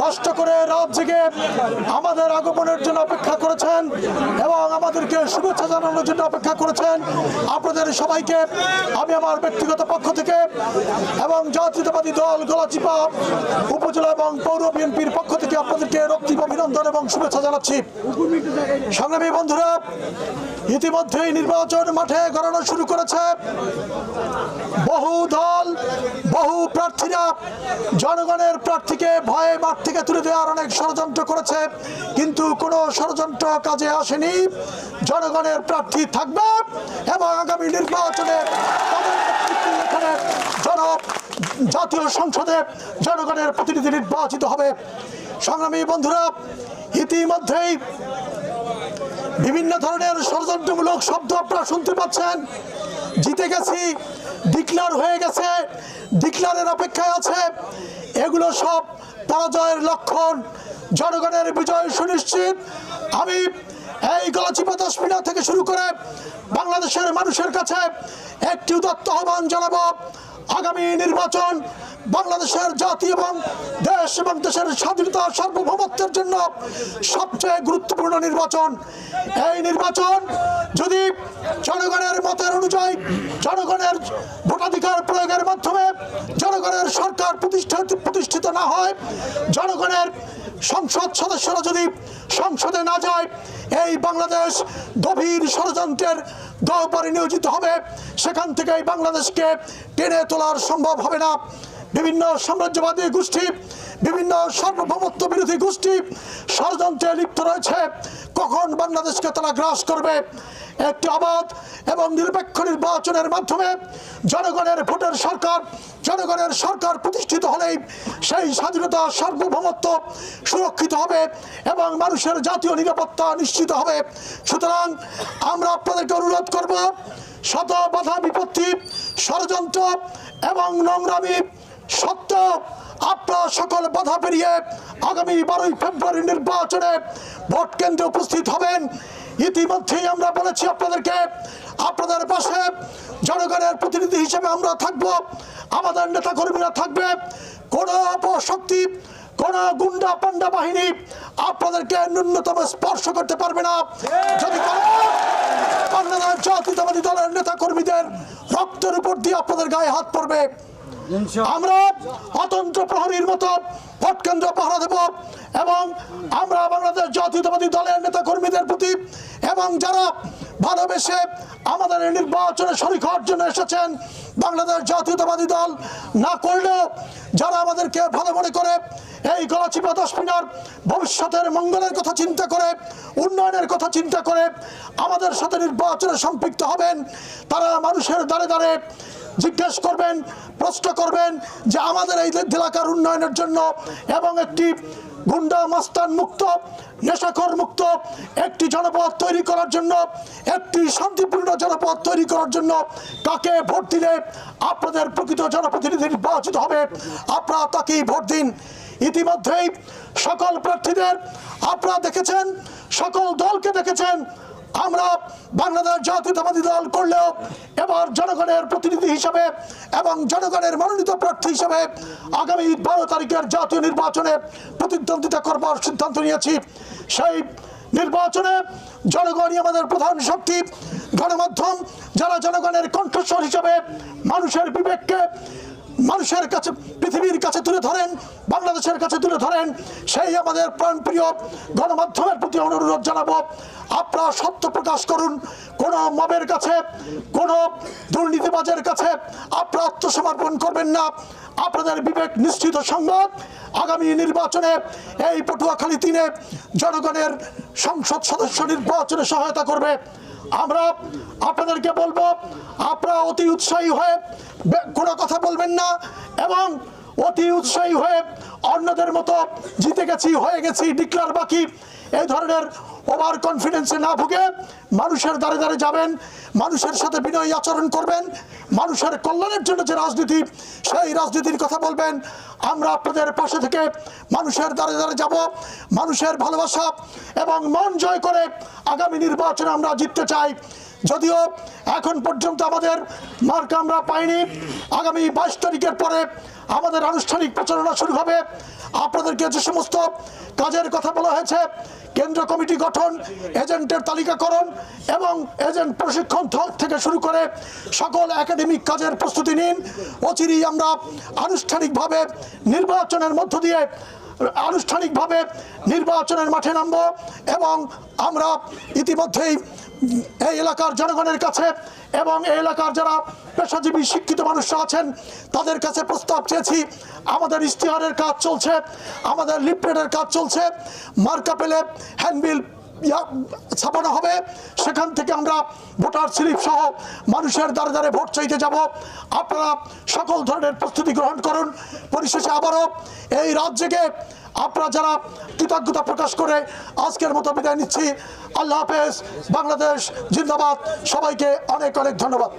কষ্ট করে রাত জেগে আমাদের আগমনের জন্য অপেক্ষা করেছেন এবং আমাদেরকে শুভেচ্ছা জানানোর জন্য অপেক্ষা করেছেন। আপনাদের সবাইকে আমি আমার ব্যক্তিগত পক্ষ থেকে এবং জাতীয়তাবাদী দল গলাচিপা উপজেলা এবং পৌর বিএনপির পক্ষ থেকে আপনাদেরকে রক্তিম অভিনন্দন এবং শুভেচ্ছা জানাচ্ছি। সংগ্রামী বন্ধুরা, ইতিমধ্যেই নির্বাচন মাঠে গণনা শুরু করেছে। বহু দল, বহু প্রার্থীরা জনগণের প্রার্থীকে ভয়ে মাঠ থেকে তুলে দেওয়ার অনেক ষড়যন্ত্র করেছে, কিন্তু কোনো ষড়যন্ত্র কাজে আসেনি। জনগণের প্রার্থী থাকবে এবং আগামী নির্বাচনে জাতীয় সংসদে জনগণের প্রতিনিধি নির্বাচিত হবে। সংগ্রামী বন্ধুরা, ইতিমধ্যেই বিভিন্ন ধরনের ষড়যন্ত্রমূলক শব্দ আপনারা শুনতে পাচ্ছেন। জিতে গেছি, ডিক্লার হয়ে গেছে, ডিক্লারের অপেক্ষায় আছে, এগুলো সব পরাজয়ের লক্ষণ। জনগণের বিজয় সুনিশ্চিত। আমি এই গলাচিপা 10 মিনার থেকে শুরু করে বাংলাদেশের মানুষের কাছে একটি উদাত্ত আহ্বান জানাবো। আগামী নির্বাচন বাংলাদেশের জাতি এবং দেশ এবং দেশের স্বাধীনতা সার্বভৌমত্বের জন্য সবচেয়ে গুরুত্বপূর্ণ নির্বাচন। এই নির্বাচন যদি জনগণের মতের অনুযায়ী, জনগণের ভোটাধিকার প্রয়োগের মাধ্যমে জনগণের সরকার প্রতিষ্ঠিত না হয়, জনগণের সংসদ সদস্যরা যদি সংসদে না যায়, এই বাংলাদেশ গভীর ষড়যন্ত্রের গহ্বরে নিয়োজিত হবে। সেখান থেকে এই বাংলাদেশকে টেনে তোলার সম্ভব হবে না। বিভিন্ন সাম্রাজ্যবাদী গোষ্ঠী, বিভিন্ন সার্বভৌমত্ব বিরোধী গোষ্ঠী ষড়যন্ত্রে লিপ্ত রয়েছে। কখন বাংলাদেশকে তারা গ্রাস করবে? একটি অবাধ এবং নিরপেক্ষ নির্বাচনের মাধ্যমে জনগণের ভোটের সরকার, জনগণের সরকার প্রতিষ্ঠিত হলেই সেই স্বাধীনতা সার্বভৌমত্ব সুরক্ষিত হবে এবং মানুষের জাতীয় নিরাপত্তা নিশ্চিত হবে। সুতরাং আমরা আপনাদেরকে অনুরোধ করব, শত বাধা বিপত্তি, ষড়যন্ত্র এবং নোংরামি সত্ত্বেও আপনারা সকল বাধা পেরিয়ে আগামী 12ই ফেব্রুয়ারি নির্বাচনে ভোট কেন্দ্রে উপস্থিত হবেন। ইতিমধ্যেই আমরা বলেছি আপনাদেরকে, আপনাদের পাশে জনগণের প্রতিনিধি হিসেবে আমরা থাকব, আমাদের নেতাকর্মীরা থাকবে। কোনো অপশক্তি, কোন গুন্ডা পান্ডা বাহিনী আপনাদেরকে ন্যূনতম স্পর্শ করতে পারবে না। যদি বাংলাদেশ জাতীয়তাবাদী দলের নেতাকর্মীদের রক্তের উপর দিয়ে আপনাদের গায়ে হাত পড়বে। আমরা অতন্ত্র প্রহরীর মতো ভোট কেন্দ্র পাহারা দেব এবং আমরা বাংলাদেশ জাতীয়তাবাদী দলের নেতাকর্মীদের প্রতি এবং যারা ভালোবেসে আমাদের এই নির্বাচনে শরিক হওয়ার জন্য এসেছেন, বাংলাদেশ জাতীয়তাবাদী দল না করলেও যারা আমাদেরকে ভালো মনে করে এই গলাচিপা 10 মিনার ভবিষ্যতের মঙ্গলের কথা চিন্তা করে, উন্নয়নের কথা চিন্তা করে আমাদের সাথে নির্বাচনে সম্পৃক্ত হবেন, তারা মানুষের দ্বারে দ্বারে জিজ্ঞেস করবেন, প্রশ্ন করবেন যে আমাদের এই এলাকার উন্নয়নের জন্য এবং একটি গুন্ডা মাস্তান মুক্ত, নেশাখোর মুক্ত একটি জনপদ তৈরি করার জন্য, একটি শান্তিপূর্ণ জনপদ তৈরি করার জন্য কাকে ভোট দিলে আপনাদের প্রকৃত জনপ্রতিনিধি নির্বাচিত হবে, আপনারা তাকেই ভোট দিন। ইতিমধ্যেই সকল প্রার্থীদের আপনারা দেখেছেন, সকল দলকে দেখেছেন। আমরা বাংলাদেশ জাতীয়তাবাদী দল করলেও এবার জনগণের প্রতিনিধি হিসাবে এবং জনগণের মনোনীত প্রার্থী হিসাবে আগামী 12 তারিখের জাতীয় নির্বাচনে প্রতিদ্বন্দ্বিতা করবার সিদ্ধান্ত নিয়েছি। সেই নির্বাচনে জনগণই আমাদের প্রধান শক্তি। গণমাধ্যম যারা জনগণের কণ্ঠস্বর হিসাবে মানুষের বিবেককে মানুষের কাছে, পৃথিবীর কাছে তুলে ধরেন, বাংলাদেশের কাছে তুলে ধরেন, সেই আমাদের প্রাণপ্রিয় গণমাধ্যমের প্রতি অনুরোধ জানাবো, আপনারা সত্য প্রকাশ করুন। কোনো মবের কাছে, কোনো দুর্নীতিবাজের কাছে আপনারা আত্মসমর্পণ করবেন না। আপনাদের বিবেক নিশ্চিত সংবাদ আগামী নির্বাচনে এই পটুয়াখালী 3-এ জনগণের সংসদ সদস্য নির্বাচনে সহায়তা করবে। আমরা আপনাদেরকে বলবো, আপনারা অতি উৎসাহী হয়ে কোনো কথা বলবেন না এবং অতি উৎসাহী হয়ে অন্যদের মতো জিতে গেছি, হয়ে গেছি, ডিক্লার বাকি, এই ধরনের ওভার কনফিডেন্সে না ভুগে মানুষের দ্বারে দ্বারে যাবেন, মানুষের সাথে বিনয়ী আচরণ করবেন, মানুষের কল্যাণের জন্য যে রাজনীতি, সেই রাজনীতির কথা বলবেন। আমরা আপনাদের পাশে থেকে মানুষের দ্বারে দ্বারে যাব, মানুষের ভালোবাসা এবং মন জয় করে আগামী নির্বাচনে আমরা জিততে চাই। যদিও এখন পর্যন্ত আমাদের মার্কা আমরা পাইনি, আগামী 22 তারিখের পরে আমাদের আনুষ্ঠানিক প্রচারণা শুরু হবে। আপনাদেরকে যে সমস্ত কাজের কথা বলা হয়েছে, কেন্দ্র কমিটি গঠন, এজেন্টের তালিকাকরণ এবং এজেন্ট প্রশিক্ষণ থেকে শুরু করে সকল একাডেমিক কাজের প্রস্তুতি নিন। অচিরেই আমরা আনুষ্ঠানিকভাবে নির্বাচনের মধ্য দিয়ে আনুষ্ঠানিকভাবে নির্বাচনের মাঠে নামব এবং আমরা ইতিমধ্যেই এই এলাকার জনগণের কাছে এবং এই এলাকার যারা পেশাজীবী শিক্ষিত মানুষরা আছেন তাদের কাছে প্রস্তাব চেয়েছি। আমাদের ইশতেহারের কাজ চলছে, আমাদের লিফলেটের কাজ চলছে, মার্কা পেলে হ্যান্ডবিল ছাপানো হবে, সেখান থেকে আমরা ভোটার স্লিপ সহ মানুষের দ্বারে দ্বারে ভোট চাইতে যাব। আপনারা সকল ধরনের প্রস্তুতি গ্রহণ করুন। পরিশেষে আবারও এই রাজ্যকে আপনারা যারা কৃতজ্ঞতা প্রকাশ করে আজকের মতো বিদায় নিচ্ছি। আল্লাহ হাফেজ, বাংলাদেশ জিন্দাবাদ। সবাইকে অনেক অনেক ধন্যবাদ।